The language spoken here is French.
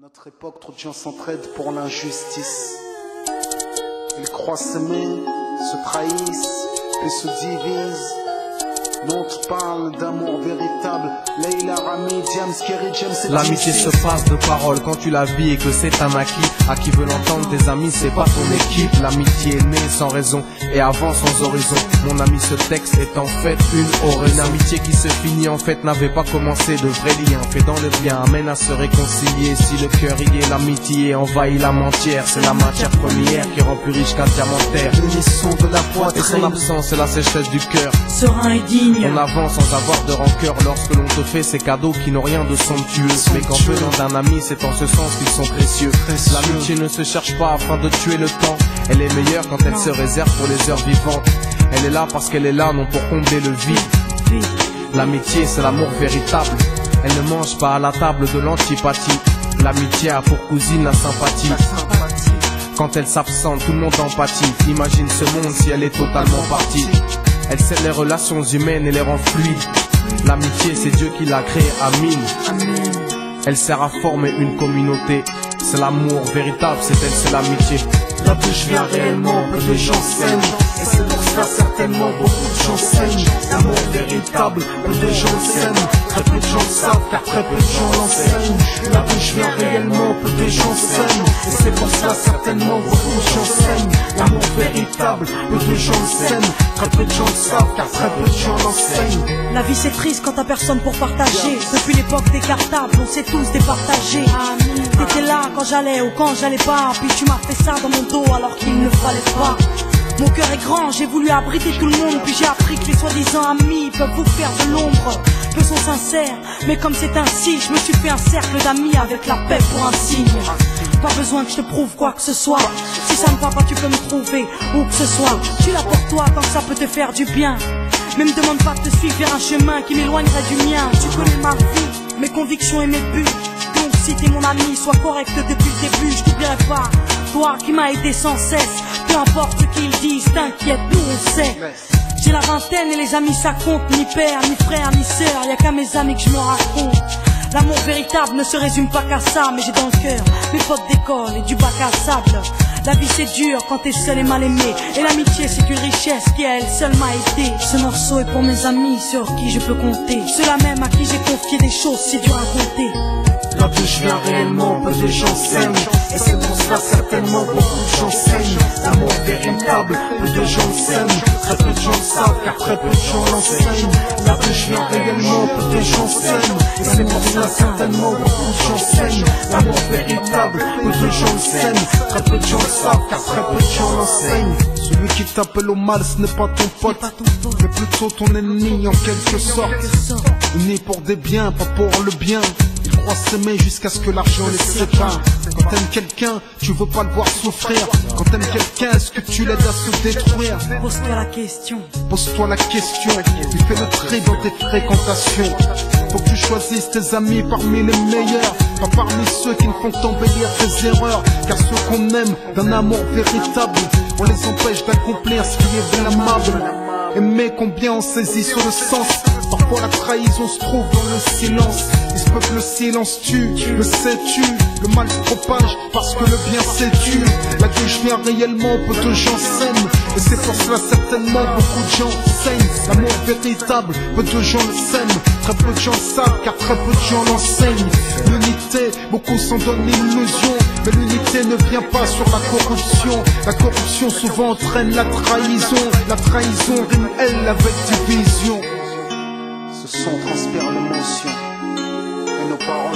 notre époque, trop de gens s'entraident pour l'injustice. Ils croient s'aimer, se trahissent et se divisent. D'autres parlent d'amour véritable. Leila, Rami, Diams, Kerry, James et l'amitié se passe de paroles quand tu la vis et que c'est un acquis. À qui veut l'entendre, tes amis, c'est pas ton équipe. L'amitié est née sans raison et avance sans horizon. Mon ami, ce texte est en fait une oraison. Une amitié qui se finit en fait n'avait pas commencé. De vrais liens faits dans le bien amènent à se réconcilier. Si le cœur y est, l'amitié envahit l'âme entière. C'est la matière première qui rend plus riche qu'un diamantaire. L'unisson de la poitrine et son absence, c'est la sécheresse du cœur. Serein et digne. On avance sans avoir de rancœur lorsque l'on te fait ces cadeaux qui n'ont rien de somptueux. Mais qu'en venant d'un ami, c'est en ce sens qu'ils sont précieux. L'amitié ne se cherche pas afin de tuer le temps. Elle est meilleure quand elle se réserve pour les heures vivantes. Elle est là parce qu'elle est là, non pour combler le vide. L'amitié, c'est l'amour véritable. Elle ne mange pas à la table de l'antipathie. L'amitié a pour cousine la sympathie. Quand elle s'absente, tout le monde empathie. Imagine ce monde si elle est totalement partie. Elle scelle les relations humaines et les rend fluides. L'amitié, c'est Dieu qui l'a créée, Amin. Elle sert à former une communauté. C'est l'amour véritable, c'est elle, c'est l'amitié. Là d'où je viens réellement, peu de gens s'aiment. Et c'est pour cela certainement beaucoup de gens s'aiment. L'amour véritable, peu de gens s'aiment. Très peu de gens le savent car très peu de gens l'enseignent. Là d'où je viens réellement, peu de gens s'aiment. Et c'est pour cela certainement beaucoup de gens s'aiment. L'amour véritable, peu de gens s'aiment. Très peu de gens le savent car très peu de gens l'enseignent. La vie c'est triste quand t'as personne pour partager. Depuis l'époque des cartables, on s'est tous départagés. T'étais là quand j'allais ou quand j'allais pas. Puis tu m'as fait ça dans mon dos alors qu'il ne fallait pas. Mon cœur est grand, j'ai voulu abriter tout le monde. Puis j'ai appris que les soi-disant amis peuvent vous faire de l'ombre. Peu sont sincères, mais comme c'est ainsi, je me suis fait un cercle d'amis avec la paix pour un signe. Pas besoin que je te prouve quoi que ce soit. Si ça ne va pas, tu peux me trouver où que ce soit. Tu l'as pour toi tant que ça peut te faire du bien. Mais me demande pas de te suivre vers un chemin qui m'éloignerait du mien. Tu connais ma vie, mes convictions et mes buts. Donc si t'es mon ami, sois correct depuis le début. Je t'oublierai pas, toi qui m'as aidé sans cesse. Peu importe ce qu'ils disent, t'inquiète, nous on sait. J'ai la vingtaine et les amis ça compte. Ni père, ni frère, ni sœur, y'a qu'à mes amis que je me raconte. L'amour véritable ne se résume pas qu'à ça. Mais j'ai dans le cœur mes potes d'école et du bac à sable. La vie c'est dur quand t'es seul et mal aimé. Et l'amitié c'est une richesse qui à elle seule m'a aidé. Ce morceau est pour mes amis sur qui je peux compter. Ceux-là même à qui j'ai confié des choses si dur à compter. Là d'où je viens réellement, peu de gens s'aiment. Et c'est pour cela certainement beaucoup de gens s'aiment. L'amour véritable, peu de gens s'aiment. Très peu de gens le savent car très peu de gens l'enseignent. Là d'où je viens réellement, peu de gens s'aiment. Et c'est pour cela certainement beaucoup de gens s'aiment. L'amour véritable, peu de gens s'aiment. Très peu de gens le savent car très peu de gens l'enseignent. Celui qui t'appelle au mal, ce n'est pas ton pote, mais plutôt ton ennemi en quelque sorte. Né pour des biens, pas pour le bien. Ils croient s'aimer jusqu'à ce que l'argent les sépare. Quand t'aimes quelqu'un, tu veux pas le voir souffrir. Quand t'aimes quelqu'un, est-ce que tu l'aides à se détruire? Pose-toi la question. Pose-toi la question. Tu fais le tri dans tes fréquentations. Faut que tu choisisses tes amis parmi les meilleurs, pas parmi ceux qui ne font qu'embellir tes erreurs. Car ceux qu'on aime d'un amour véritable, on les empêche d'accomplir ce qui est blâmable. Aimer combien on saisit sur le sens. Parfois la trahison se trouve dans le silence. Il se peut que le silence tue, le sais-tu. Le mal se propage parce que le bien séduit. Là d'où je viens réellement, peu de gens s'aiment. Et c'est pour cela certainement beaucoup de gens saignent. L'amour véritable, peu de gens le s'aiment. Très peu de gens le savent car très peu de gens l'enseignent. L'unité, beaucoup s'en donnent l'illusion. Mais l'unité ne vient pas sur la corruption. La corruption souvent entraîne la trahison. La trahison rime elle avec division. Ce son transpire l'émotion. Et nos paroles